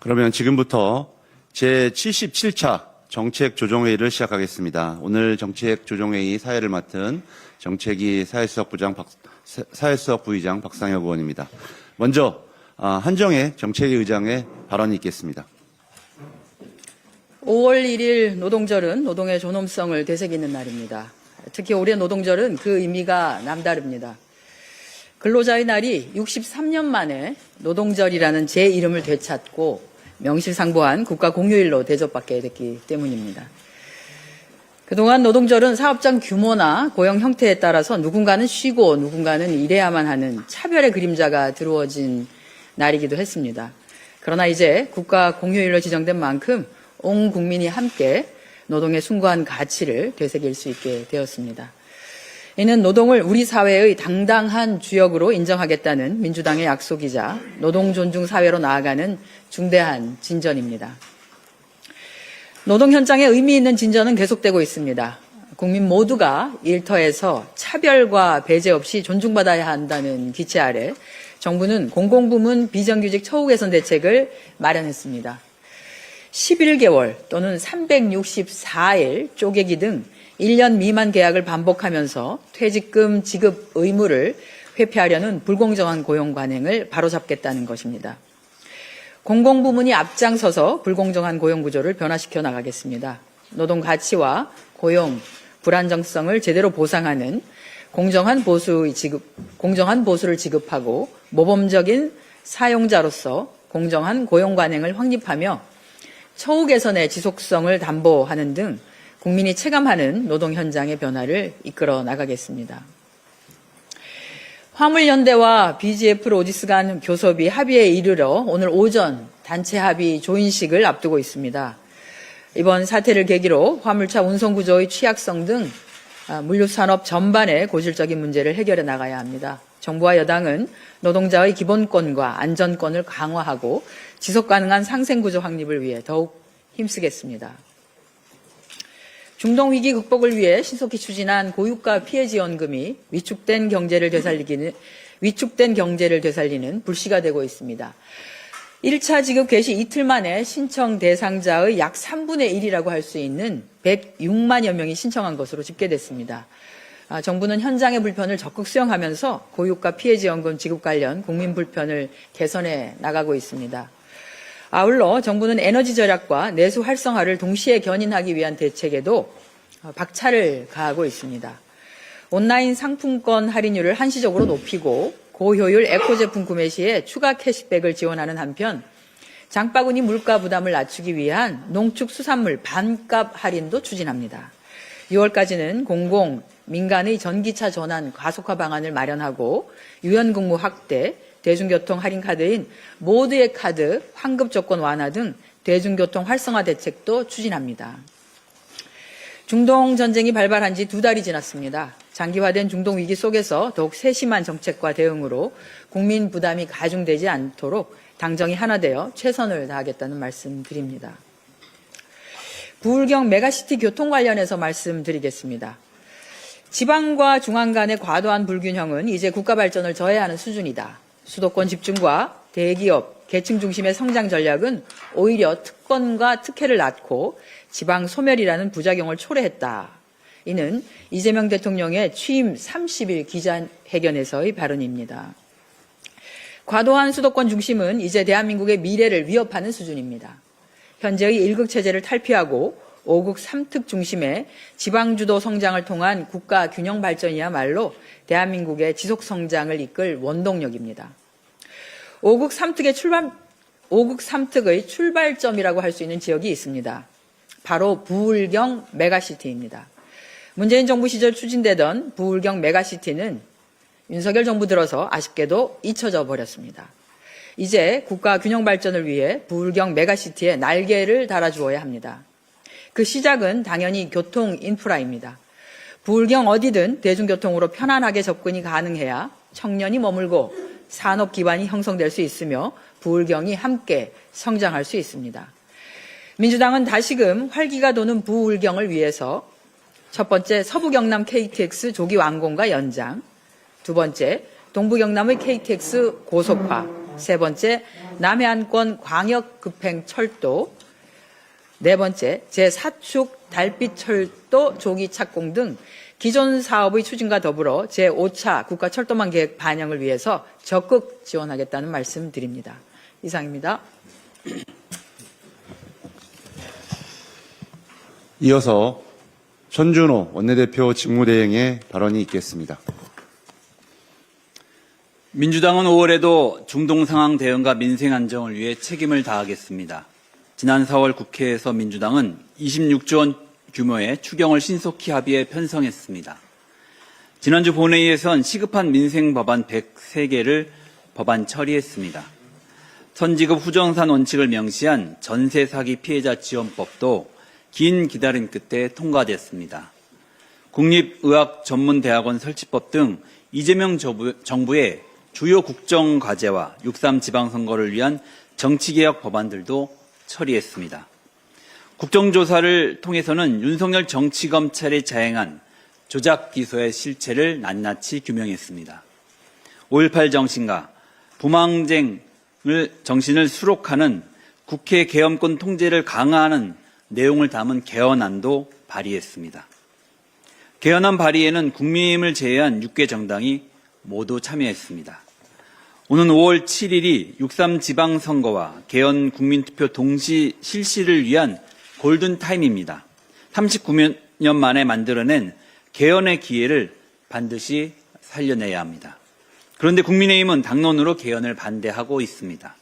그러면 지금부터 제77차 정책조정회의를 시작하겠습니다. 오늘 정책조정회의 사회를 맡은 정책위 사회수석 부의장 박상혁 의원입니다. 먼저 한정혜 정책위 의장의 발언이 있겠습니다. 5월 1일 노동절은 노동의 존엄성을 되새기는 날입니다. 특히 올해 노동절은 그 의미가 남다릅니다. 근로자의 날이 63년 만에 노동절이라는 제 이름을 되찾고 명실상부한 국가 공휴일로 대접받게 됐기 때문입니다. 그동안 노동절은 사업장 규모나 고용 형태에 따라서 누군가는 쉬고 누군가는 일해야만 하는 차별의 그림자가 드루어진 날이기도 했습니다. 그러나 이제 국가 공휴일로 지정된 만큼 온 국민이 함께 노동의 숭고한 가치를 되새길 수 있게 되었습니다. 이는 노동을 우리 사회의 당당한 주역으로 인정하겠다는 민주당의 약속이자 노동 존중 사회로 나아가는 중대한 진전입니다. 노동 현장의 의미 있는 진전은 계속되고 있습니다. 국민 모두가 일터에서 차별과 배제 없이 존중받아야 한다는 기치 아래 정부는 공공부문 비정규직 처우 개선 대책을 마련했습니다. 11개월 또는 364일 쪼개기 등 1년 미만 계약을 반복하면서 퇴직금 지급 의무를 회피하려는 불공정한 고용 관행을 바로잡겠다는 것입니다. 공공부문이 앞장서서 불공정한 고용 구조를 변화시켜 나가겠습니다. 노동 가치와 고용 불안정성을 제대로 보상하는 공정한 보수를 지급하고 모범적인 사용자로서 공정한 고용 관행을 확립하며 처우 개선의 지속성을 담보하는 등 국민이 체감하는 노동 현장의 변화를 이끌어 나가겠습니다. 화물연대와 BGF 로지스 간 교섭이 합의에 이르러 오늘 오전 단체 합의 조인식을 앞두고 있습니다. 이번 사태를 계기로 화물차 운송구조의 취약성 등 물류산업 전반의 고질적인 문제를 해결해 나가야 합니다. 정부와 여당은 노동자의 기본권과 안전권을 강화하고 지속가능한 상생구조 확립을 위해 더욱 힘쓰겠습니다. 중동위기 극복을 위해 신속히 추진한 고유가 피해지원금이 위축된 경제를 되살리는 불씨가 되고 있습니다. 1차 지급 개시 이틀 만에 신청 대상자의 약 3분의 1이라고 할 수 있는 106만여 명이 신청한 것으로 집계됐습니다. 정부는 현장의 불편을 적극 수용하면서 고유가 피해지원금 지급 관련 국민 불편을 개선해 나가고 있습니다. 아울러 정부는 에너지 절약과 내수 활성화를 동시에 견인하기 위한 대책에도 박차를 가하고 있습니다. 온라인 상품권 할인율을 한시적으로 높이고 고효율 에코 제품 구매 시에 추가 캐시백을 지원하는 한편 장바구니 물가 부담을 낮추기 위한 농축수산물 반값 할인도 추진합니다. 6월까지는 공공, 민간의 전기차 전환 가속화 방안을 마련하고 유연근무 확대, 대중교통 할인 카드인 모두의 카드 환급 조건 완화 등 대중교통 활성화 대책도 추진합니다. 중동 전쟁이 발발한 지 2달이 지났습니다. 장기화된 중동 위기 속에서 더욱 세심한 정책과 대응으로 국민 부담이 가중되지 않도록 당정이 하나 되어 최선을 다하겠다는 말씀드립니다. 부울경 메가시티 교통 관련해서 말씀드리겠습니다. 지방과 중앙 간의 과도한 불균형은 이제 국가 발전을 저해하는 수준이다. 수도권 집중과 대기업, 계층 중심의 성장 전략은 오히려 특권과 특혜를 낳고 지방 소멸이라는 부작용을 초래했다. 이는 이재명 대통령의 취임 30일 기자회견에서의 발언입니다. 과도한 수도권 중심은 이제 대한민국의 미래를 위협하는 수준입니다. 현재의 1극 체제를 탈피하고 5극 3특 중심의 지방주도 성장을 통한 국가 균형 발전이야말로 대한민국의 지속 성장을 이끌 원동력입니다. 5극 3특의 출발점이라고 할 수 있는 지역이 있습니다. 바로 부울경 메가시티입니다. 문재인 정부 시절 추진되던 부울경 메가시티는 윤석열 정부 들어서 아쉽게도 잊혀져 버렸습니다. 이제 국가 균형 발전을 위해 부울경 메가시티에 날개를 달아주어야 합니다. 그 시작은 당연히 교통 인프라입니다. 부울경 어디든 대중교통으로 편안하게 접근이 가능해야 청년이 머물고 산업 기반이 형성될 수 있으며 부울경이 함께 성장할 수 있습니다. 민주당은 다시금 활기가 도는 부울경을 위해서 첫 번째 서부 경남 KTX 조기 완공과 연장, 두 번째 동부 경남의 KTX 고속화, 세 번째, 남해안권 광역급행철도, 네 번째, 제4축 달빛철도 조기 착공 등 기존 사업의 추진과 더불어 제5차 국가철도망 계획 반영을 위해서 적극 지원하겠다는 말씀드립니다. 이상입니다. 이어서 천준호 원내대표 직무대행의 발언이 있겠습니다. 민주당은 5월에도 중동 상황 대응과 민생 안정을 위해 책임을 다하겠습니다. 지난 4월 국회에서 민주당은 26조 원 규모의 추경을 신속히 합의해 편성했습니다. 지난주 본회의에선 시급한 민생 법안 103개를 법안 처리했습니다. 선지급 후정산 원칙을 명시한 전세 사기 피해자 지원법도 긴 기다림 끝에 통과됐습니다. 국립의학전문대학원 설치법 등 이재명 정부의 주요 국정과제와 6.3 지방선거를 위한 정치개혁 법안들도 처리했습니다. 국정조사를 통해서는 윤석열 정치검찰이 자행한 조작기소의 실체를 낱낱이 규명했습니다. 5.18 정신과 부망쟁 정신을 수록하는 국회 계엄권 통제를 강화하는 내용을 담은 개헌안도 발의했습니다. 개헌안 발의에는 국민의힘을 제외한 6개 정당이 모두 참여했습니다. 오는 5월 7일이 6.3 지방선거와 개헌 국민투표 동시 실시를 위한 골든타임입니다. 39년 만에 만들어낸 개헌의 기회를 반드시 살려내야 합니다. 그런데 국민의힘은 당론으로 개헌을 반대하고 있습니다.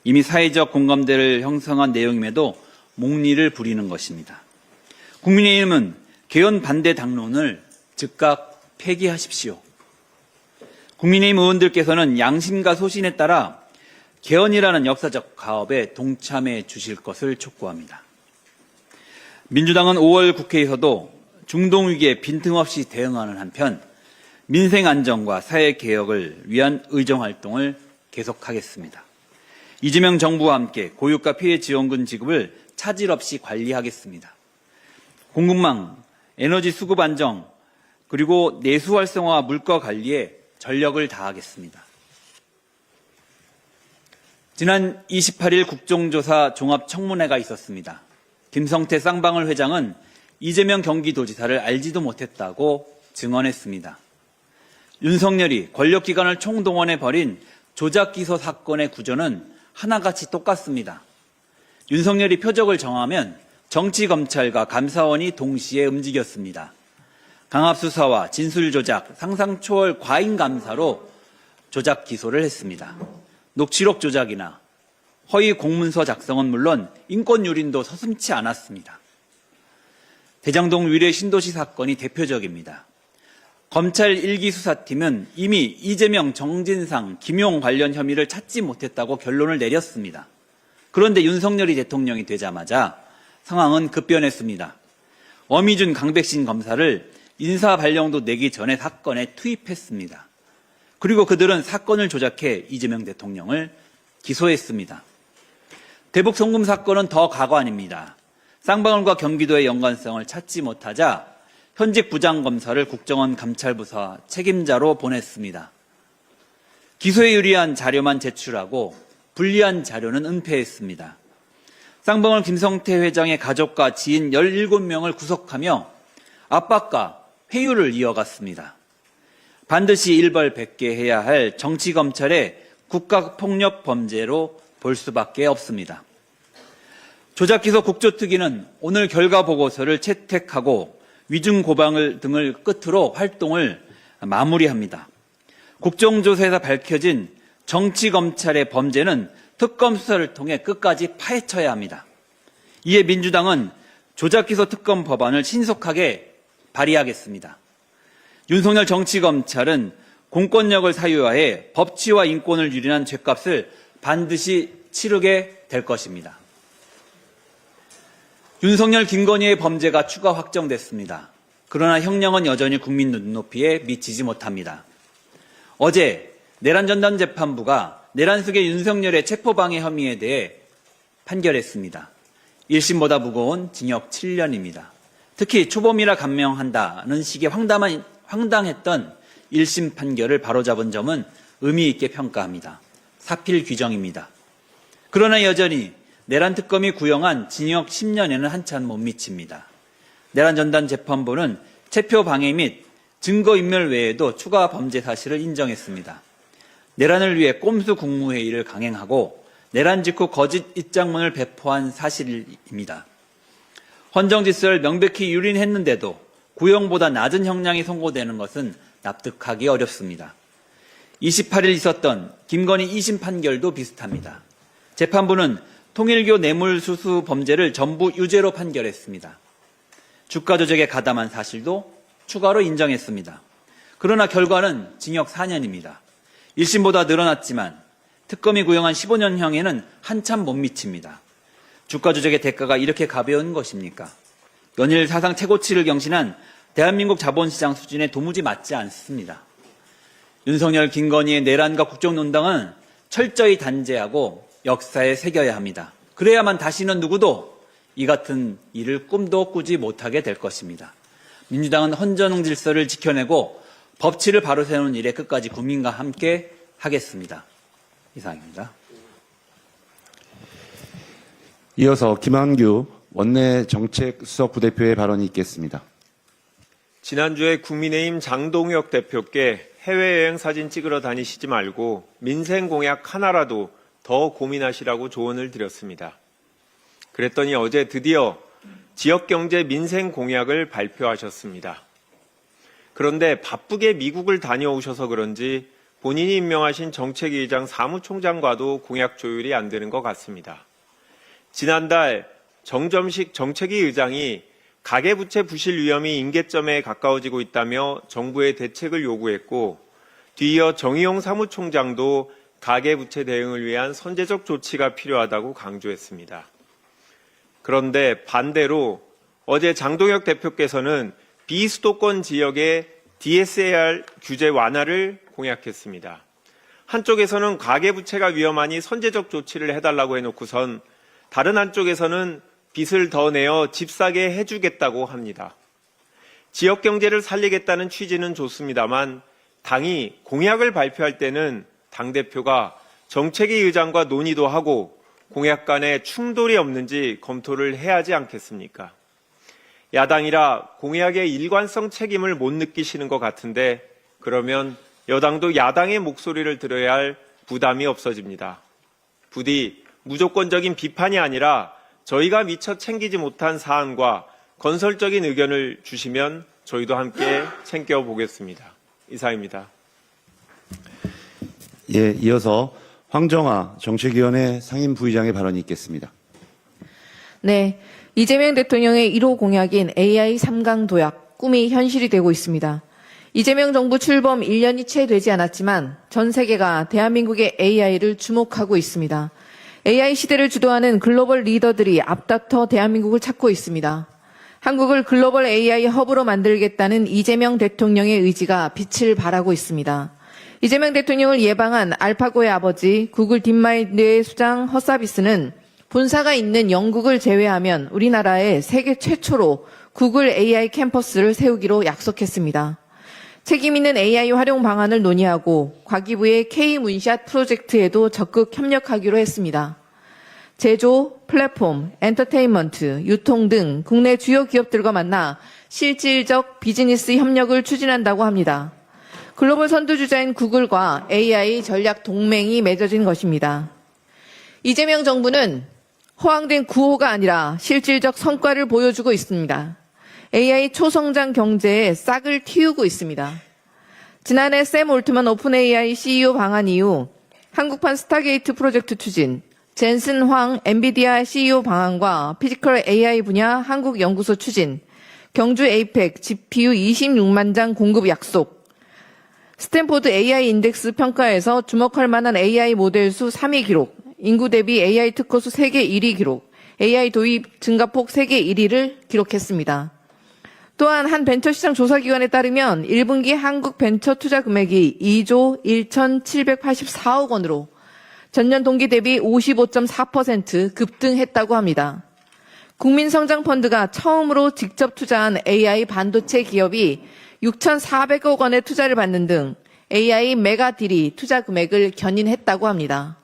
이미 사회적 공감대를 형성한 내용임에도 목리를 부리는 것입니다. 국민의힘은 개헌 반대 당론을 즉각 폐기하십시오. 국민의힘 의원들께서는 양심과 소신에 따라 개헌이라는 역사적 가업에 동참해 주실 것을 촉구합니다. 민주당은 5월 국회에서도 중동 위기에 빈틈없이 대응하는 한편 민생 안정과 사회 개혁을 위한 의정활동을 계속하겠습니다. 이재명 정부와 함께 고유가 피해 지원금 지급을 차질 없이 관리하겠습니다. 공급망, 에너지 수급 안정, 그리고 내수 활성화 물가 관리에 전력을 다하겠습니다. 지난 28일 국정조사 종합청문회가 있었습니다. 김성태 쌍방울 회장은 이재명 경기도지사를 알지도 못했다고 증언했습니다. 윤석열이 권력기관을 총동원해 벌인 조작기소 사건의 구조는 하나같이 똑같습니다. 윤석열이 표적을 정하면 정치검찰과 감사원이 동시에 움직였습니다. 강압수사와 진술조작, 상상초월 과잉감사로 조작 기소를 했습니다. 녹취록 조작이나 허위 공문서 작성은 물론 인권유린도 서슴지 않았습니다. 대장동 위례 신도시 사건이 대표적입니다. 검찰 1기 수사팀은 이미 이재명, 정진상, 김용 관련 혐의를 찾지 못했다고 결론을 내렸습니다. 그런데 윤석열이 대통령이 되자마자 상황은 급변했습니다. 어미준, 강백신 검사를 인사 발령도 내기 전에 사건에 투입했습니다. 그리고 그들은 사건을 조작해 이재명 대통령을 기소했습니다. 대북 송금 사건은 더 가관입니다. 쌍방울과 경기도의 연관성을 찾지 못하자 현직 부장검사를 국정원 감찰부사 책임자로 보냈습니다. 기소에 유리한 자료만 제출하고 불리한 자료는 은폐했습니다. 쌍방울 김성태 회장의 가족과 지인 17명을 구속하며 압박과 회유를 이어갔습니다. 반드시 일벌백계해야 할 정치검찰의 국가폭력 범죄로 볼 수밖에 없습니다. 조작기소 국조특위는 오늘 결과보고서를 채택하고 위중고발 등을 끝으로 활동을 마무리합니다. 국정조사에서 밝혀진 정치검찰의 범죄는 특검 수사를 통해 끝까지 파헤쳐야 합니다. 이에 민주당은 조작기소 특검 법안을 신속하게 발의하겠습니다. 윤석열 정치검찰은 공권력을 사유화해 법치와 인권을 유린한 죗값을 반드시 치르게 될 것입니다. 윤석열, 김건희의 범죄가 추가 확정됐습니다. 그러나 형량은 여전히 국민 눈높이에 미치지 못합니다. 어제 내란전담 재판부가 내란 속의 윤석열의 체포방해 혐의에 대해 판결했습니다. 1심보다 무거운 징역 7년입니다. 특히 초범이라 감명한다는 식의 황당했던 1심 판결을 바로잡은 점은 의미 있게 평가합니다. 사필 규정입니다. 그러나 여전히 내란 특검이 구형한 징역 10년에는 한참 못 미칩니다. 내란 전단 재판부는 체표 방해 및 증거인멸 외에도 추가 범죄 사실을 인정했습니다. 내란을 위해 꼼수 국무회의를 강행하고 내란 직후 거짓 입장문을 배포한 사실입니다. 헌정질서를 명백히 유린했는데도 구형보다 낮은 형량이 선고되는 것은 납득하기 어렵습니다. 28일 있었던 김건희 2심 판결도 비슷합니다. 재판부는 통일교 뇌물수수 범죄를 전부 유죄로 판결했습니다. 주가 조작에 가담한 사실도 추가로 인정했습니다. 그러나 결과는 징역 4년입니다. 1심보다 늘어났지만 특검이 구형한 15년형에는 한참 못 미칩니다. 주가 조작의 대가가 이렇게 가벼운 것입니까? 연일 사상 최고치를 경신한 대한민국 자본시장 수준에 도무지 맞지 않습니다. 윤석열, 김건희의 내란과 국정농단은 철저히 단죄하고 역사에 새겨야 합니다. 그래야만 다시는 누구도 이 같은 일을 꿈도 꾸지 못하게 될 것입니다. 민주당은 헌정 질서를 지켜내고 법치를 바로 세우는 일에 끝까지 국민과 함께 하겠습니다. 이상입니다. 이어서 김한규 원내 정책수석 부대표의 발언이 있겠습니다. 지난주에 국민의힘 장동혁 대표께 해외여행 사진 찍으러 다니시지 말고 민생 공약 하나라도 더 고민하시라고 조언을 드렸습니다. 그랬더니 어제 드디어 지역경제 민생 공약을 발표하셨습니다. 그런데 바쁘게 미국을 다녀오셔서 그런지 본인이 임명하신 정책위 의장 사무총장과도 공약 조율이 안 되는 것 같습니다. 지난달 정점식 정책위 의장이 가계부채 부실 위험이 임계점에 가까워지고 있다며 정부의 대책을 요구했고, 뒤이어 정의용 사무총장도 가계부채 대응을 위한 선제적 조치가 필요하다고 강조했습니다. 그런데 반대로 어제 장동혁 대표께서는 비수도권 지역의 DSR 규제 완화를 공약했습니다. 한쪽에서는 가계부채가 위험하니 선제적 조치를 해달라고 해놓고선 다른 한쪽에서는 빚을 더 내어 집 사게 해주겠다고 합니다. 지역경제를 살리겠다는 취지는 좋습니다만 당이 공약을 발표할 때는 당대표가 정책위 의장과 논의도 하고 공약 간에 충돌이 없는지 검토를 해야 하지 않겠습니까? 야당이라 공약의 일관성 책임을 못 느끼시는 것 같은데, 그러면 여당도 야당의 목소리를 들어야 할 부담이 없어집니다. 부디 무조건적인 비판이 아니라 저희가 미처 챙기지 못한 사안과 건설적인 의견을 주시면 저희도 함께 챙겨보겠습니다. 이상입니다. 예, 이어서 황정아 정책위원회 상임부의장의 발언이 있겠습니다. 네, 이재명 대통령의 1호 공약인 AI 3강 도약, 꿈이 현실이 되고 있습니다. 이재명 정부 출범 1년이 채 되지 않았지만 전 세계가 대한민국의 AI를 주목하고 있습니다. AI 시대를 주도하는 글로벌 리더들이 앞다퉈 대한민국을 찾고 있습니다. 한국을 글로벌 AI 허브로 만들겠다는 이재명 대통령의 의지가 빛을 발하고 있습니다. 이재명 대통령을 예방한 알파고의 아버지 구글 딥마인드의 수장 허사비스는 본사가 있는 영국을 제외하면 우리나라에 세계 최초로 구글 AI 캠퍼스를 세우기로 약속했습니다. 책임 있는 AI 활용 방안을 논의하고 과기부의 K-문샷 프로젝트에도 적극 협력하기로 했습니다. 제조, 플랫폼, 엔터테인먼트, 유통 등 국내 주요 기업들과 만나 실질적 비즈니스 협력을 추진한다고 합니다. 글로벌 선두주자인 구글과 AI 전략 동맹이 맺어진 것입니다. 이재명 정부는 허황된 구호가 아니라 실질적 성과를 보여주고 있습니다. AI 초성장 경제에 싹을 틔우고 있습니다. 지난해 샘 올트만 오픈 AI CEO 방한 이후 한국판 스타게이트 프로젝트 추진, 젠슨 황 엔비디아 CEO 방안과 피지컬 AI 분야 한국 연구소 추진, 경주 에이펙 GPU 26만 장 공급 약속, 스탠포드 AI 인덱스 평가에서 주목할 만한 AI 모델 수 3위 기록, 인구 대비 AI 특허 수 세계 1위 기록, AI 도입 증가폭 세계 1위를 기록했습니다. 또한 한 벤처시장 조사기관에 따르면 1분기 한국 벤처 투자 금액이 2조 1,784억 원으로 전년 동기 대비 55.4% 급등했다고 합니다. 국민성장펀드가 처음으로 직접 투자한 AI 반도체 기업이 6,400억 원의 투자를 받는 등 AI 메가딜이 투자 금액을 견인했다고 합니다.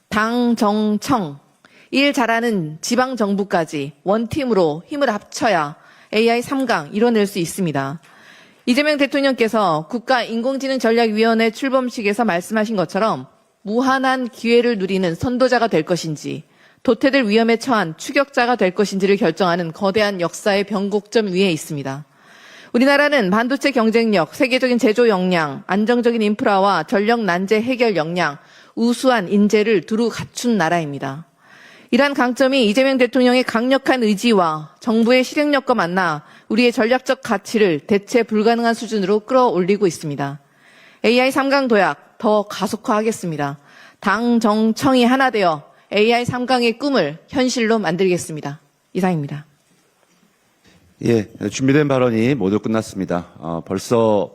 당, 정, 청, 일 잘하는 지방정부까지 원팀으로 힘을 합쳐야 AI 3강 이뤄낼 수 있습니다. 이재명 대통령께서 국가인공지능전략위원회 출범식에서 말씀하신 것처럼 무한한 기회를 누리는 선도자가 될 것인지 도태될 위험에 처한 추격자가 될 것인지를 결정하는 거대한 역사의 변곡점 위에 있습니다. 우리나라는 반도체 경쟁력, 세계적인 제조 역량, 안정적인 인프라와 전력 난제 해결 역량, 우수한 인재를 두루 갖춘 나라입니다. 이러한 강점이 이재명 대통령의 강력한 의지와 정부의 실행력과 만나 우리의 전략적 가치를 대체 불가능한 수준으로 끌어올리고 있습니다. AI 3강 도약 더 가속화하겠습니다. 당, 정, 청이 하나 되어 AI 3강의 꿈을 현실로 만들겠습니다. 이상입니다. 예, 준비된 발언이 모두 끝났습니다. 벌써